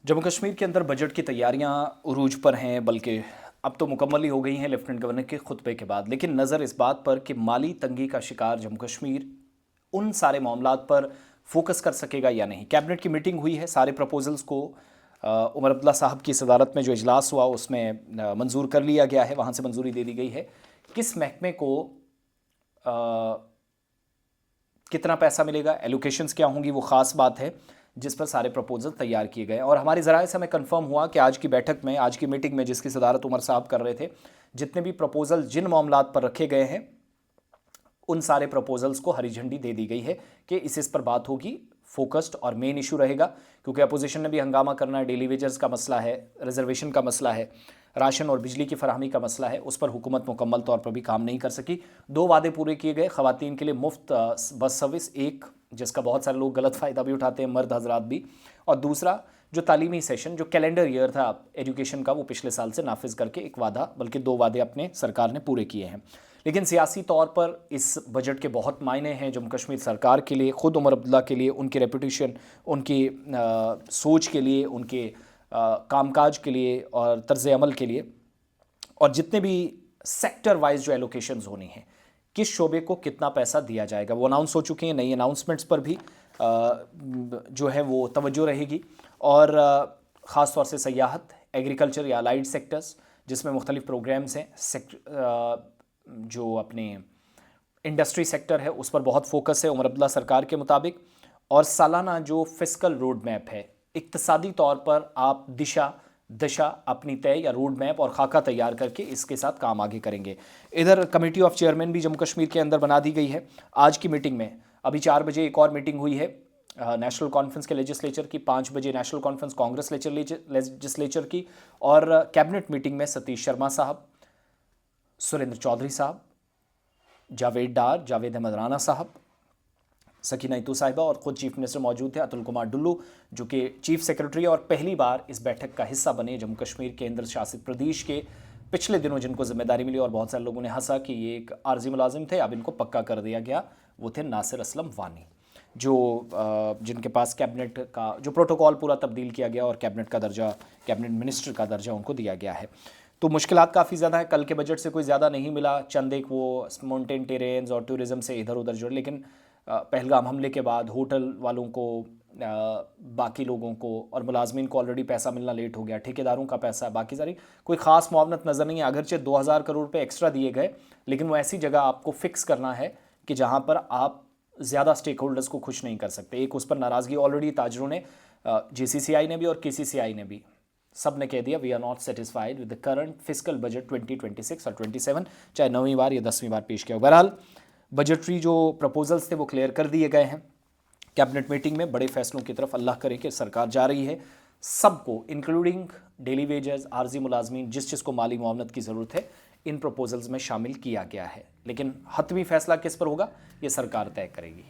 जम्मू कश्मीर के अंदर बजट की तैयारियां उरूज पर हैं, बल्कि अब तो मुकम्मल ही हो गई हैं लेफ्टिनेंट गवर्नर के खुतबे के बाद। लेकिन नज़र इस बात पर कि माली तंगी का शिकार जम्मू कश्मीर उन सारे मामलात पर फोकस कर सकेगा या नहीं। कैबिनेट की मीटिंग हुई है, सारे प्रपोजल्स को उमर अब्दुल्ला साहब की सदारत में जो इजलास हुआ उसमें मंजूर कर लिया गया है, वहाँ से मंजूरी दे दी गई है। किस महकमे को कितना पैसा मिलेगा, एलोकेशंस क्या होंगी, वो ख़ास बात है जिस पर सारे प्रपोजल तैयार किए गए। और हमारे ज़राए से हमें कंफर्म हुआ कि आज की बैठक में, आज की मीटिंग में जिसकी सदारत उमर साहब कर रहे थे, जितने भी प्रपोजल जिन मामलात पर रखे गए हैं उन सारे प्रपोजल्स को हरी झंडी दे दी गई है कि इस पर बात होगी, फोकस्ड और मेन इशू रहेगा। क्योंकि अपोजिशन ने भी हंगामा करना है, डेली वेजेस का मसला है, रिजर्वेशन का मसला है, राशन और बिजली की फराहमी का मसला है, उस पर हुकूमत मुकम्मल तौर पर भी काम नहीं कर सकी। 2 वादे पूरे किए गए, ख़वातीन के लिए मुफ्त बस सर्विस, एक जिसका बहुत सारे लोग गलत फ़ायदा भी उठाते हैं, मर्द हजरात भी, और दूसरा जो तालीमी सेशन, जो कैलेंडर ईयर था एजुकेशन का, वो पिछले साल से नाफिज करके एक वादा, बल्कि 2 वादे अपने सरकार ने पूरे किए हैं। लेकिन सियासी तौर पर इस बजट के बहुत मायने हैं जम्मू कश्मीर सरकार के लिए, ख़ुद उमर अब्दुल्ला के लिए, उनकी रेपुटेशन, उनकी सोच के लिए, उनके कामकाज के लिए और तर्ज़ अमल के लिए, और जितने भी सेक्टर वाइज जो एलोकेशंस होनी हैं, किस शोबे को कितना पैसा दिया जाएगा, वो अनाउंस हो चुके हैं। नई अनाउंसमेंट्स पर भी जो है वो तवज्जो रहेगी। और ख़ास तौर से सयाहत, एग्रीकल्चर या अलाइड सेक्टर्स जिसमें मुख्तलिफ प्रोग्राम्स हैं, जो अपने इंडस्ट्री सेक्टर है उस पर बहुत फोकस है उमर अब्दुल्ला सरकार के मुताबिक। और सालाना जो फिस्कल रोड मैप है, इक्तसादी तौर पर आप दशा अपनी तय या रोड मैप और खाका तैयार करके इसके साथ काम आगे करेंगे। इधर कमेटी ऑफ चेयरमैन भी जम्मू कश्मीर के अंदर बना दी गई है। आज की मीटिंग में अभी 4 बजे एक और मीटिंग हुई है नेशनल कॉन्फ्रेंस के लेजिस्लेचर की, 5 बजे नेशनल कॉन्फ्रेंस कांग्रेस लेजिस्लेचर की, और कैबिनेट मीटिंग में सतीश शर्मा साहब, सुरेंद्र चौधरी साहब, जावेद डार, जावेद अहमद राना साहब, सकीना इतू साहिबा और ख़ुद चीफ मिनिस्टर मौजूद थे, अतुल कुमार डुल्लू जो कि चीफ सेक्रेटरी और पहली बार इस बैठक का हिस्सा बने जम्मू कश्मीर केंद्र शासित प्रदेश के। पिछले दिनों जिनको जिम्मेदारी मिली और बहुत सारे लोगों ने हंसा कि ये एक आर्जी मुलाजिम थे, अब इनको पक्का कर दिया गया, वो थे नासिर असलम वानी, जो जिनके पास कैबिनेट का जो प्रोटोकॉल पूरा तब्दील किया गया और कैबिनेट का दर्जा, कैबिनेट मिनिस्टर का दर्जा उनको दिया गया है। तो मुश्किलात काफ़ी ज़्यादा है, कल के बजट से कोई ज़्यादा नहीं मिला, चंद एक वो माउंटेन टेरेन्स और टूरिज़म से इधर उधर जुड़े। लेकिन पहलगाम हमले के बाद होटल वालों को, बाकी लोगों को और मुलाजमीन को ऑलरेडी पैसा मिलना लेट हो गया, ठेकेदारों का पैसा, बाकी सारी कोई ख़ास मुआवनत नज़र नहीं है। अगरचे 2000 करोड़ रुपये एक्स्ट्रा दिए गए, लेकिन वो ऐसी जगह आपको फिक्स करना है कि जहाँ पर आप ज़्यादा स्टेक होल्डर्स को खुश नहीं कर सकते। एक उस पर नाराज़गी ऑलरेडी ताजरों ने, JCCI ने भी और KCCI ने भी, सब ने कह दिया we are not satisfied with the current fiscal budget 2026 और 27, चाहे 9वीं बार या 10वीं बार पेश किया। बहरहाल बजटरी जो प्रपोजल्स थे वो क्लियर कर दिए गए हैं। कैबिनेट मीटिंग में बड़े फैसलों की तरफ अल्लाह करे कि सरकार जा रही है। सबको इंक्लूडिंग डेली वेजेस, आर्जी मुलाजमीन, जिस को माली मुआवनत की ज़रूरत है, इन प्रपोजल्स में शामिल किया गया है। लेकिन हतमी फैसला किस पर होगा ये सरकार तय करेगी।